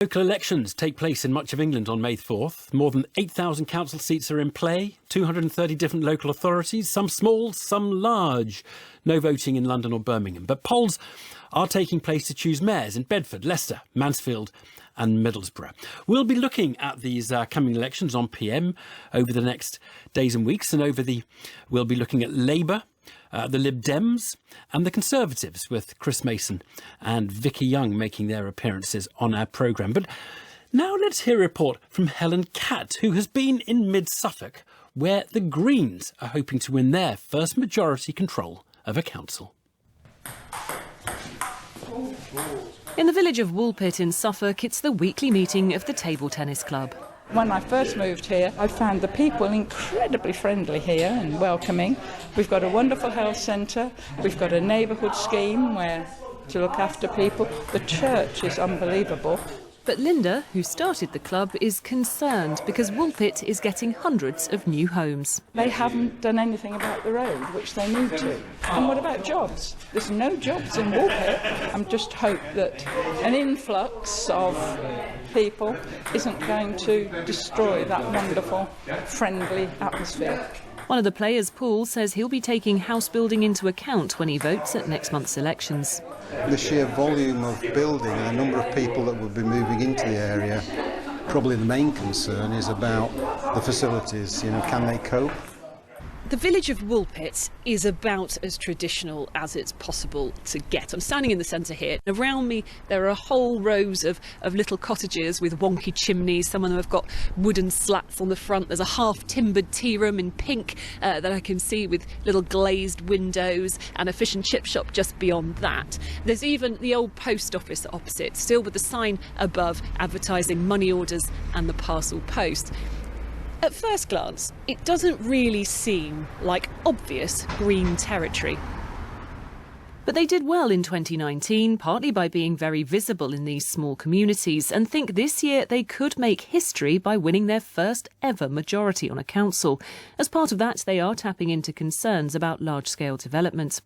Local elections take place in much of England on May 4th. More than 8,000 council seats are in play, 230 different local authorities, some small, some large. No voting in London or Birmingham. But polls are taking place to choose mayors in Bedford, Leicester, Mansfield and Middlesbrough. We'll be looking at these coming elections on PM over the next days and weeks. And we'll be looking at Labour, the Lib Dems and the Conservatives, with Chris Mason and Vicky Young making their appearances on our programme. But now let's hear a report from Helen Catt, who has been in Mid Suffolk, where the Greens are hoping to win their first majority control of a council. In the village of Woolpit in Suffolk, it's the weekly meeting of the table tennis club. When I first moved here, I found the people incredibly friendly here and welcoming. We've got a wonderful health centre, we've got a neighbourhood scheme to look after people. The church is unbelievable. But Linda, who started the club, is concerned because Woolpit is getting hundreds of new homes. They haven't done anything about the road, which they need to. And what about jobs? There's no jobs in Woolpit. I'm just hope that an influx of people isn't going to destroy that wonderful, friendly atmosphere. One of the players, Paul, says he'll be taking house building into account when he votes at next month's elections. The sheer volume of building and the number of people that will be moving into the area, probably the main concern is about the facilities. Can they cope? The village of Woolpit is about as traditional as it's possible to get. I'm standing in the centre here. Around me there are whole rows of little cottages with wonky chimneys. Some of them have got wooden slats on the front. There's a half-timbered tea room in pink that I can see with little glazed windows, and a fish and chip shop just beyond that. There's even the old post office opposite, still with the sign above advertising money orders and the parcel post. At first glance, it doesn't really seem like obvious green territory. But they did well in 2019, partly by being very visible in these small communities, and think this year they could make history by winning their first ever majority on a council. As part of that, they are tapping into concerns about large-scale development.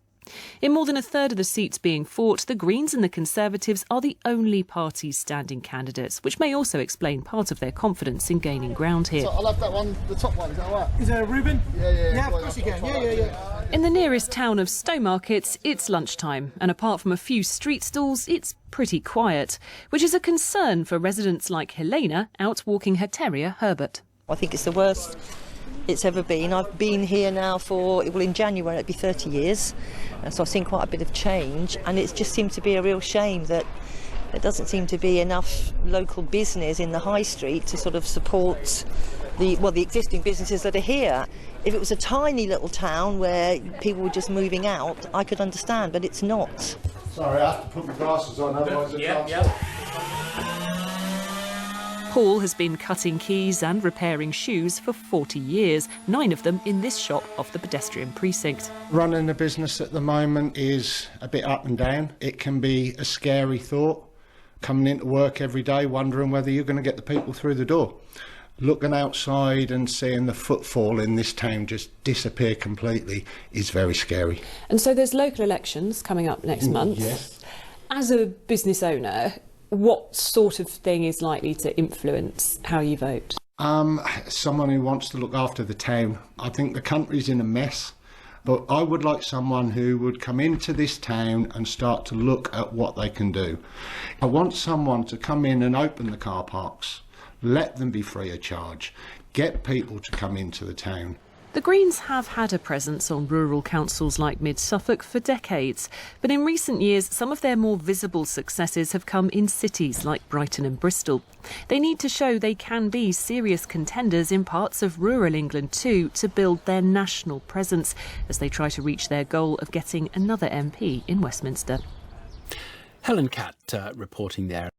In more than a third of the seats being fought, the Greens and the Conservatives are the only parties standing candidates, which may also explain part of their confidence in gaining ground here. So I'll have that one, the top one, is that all right? Is there a Reuben? Yeah, of course you can. Yeah. In the nearest town of Stowmarket, it's lunchtime, and apart from a few street stalls, it's pretty quiet, which is a concern for residents like Helena out walking her terrier, Herbert. I think it's the worst it's ever been. I've been here now in January it'll be 30 years, so I've seen quite a bit of change, and it just seemed to be a real shame that there doesn't seem to be enough local business in the high street to sort of support the existing businesses that are here. If it was a tiny little town where people were just moving out, I could understand, but it's not. Sorry, I have to put my glasses on, otherwise I can't. Paul has been cutting keys and repairing shoes for 40 years, 9 of them in this shop off the pedestrian precinct. Running a business at the moment is a bit up and down. It can be a scary thought, coming into work every day wondering whether you're going to get the people through the door. Looking outside and seeing the footfall in this town just disappear completely is very scary. And so there's local elections coming up next month. Yes. As a business owner, what sort of thing is likely to influence how you vote? Someone who wants to look after the town. I think the country's in a mess, but I would like someone who would come into this town and start to look at what they can do. I want someone to come in and open the car parks, let them be free of charge, get people to come into the town. The Greens have had a presence on rural councils like Mid Suffolk for decades, but in recent years some of their more visible successes have come in cities like Brighton and Bristol. They need to show they can be serious contenders in parts of rural England too to build their national presence as they try to reach their goal of getting another MP in Westminster. Helen Catt reporting there.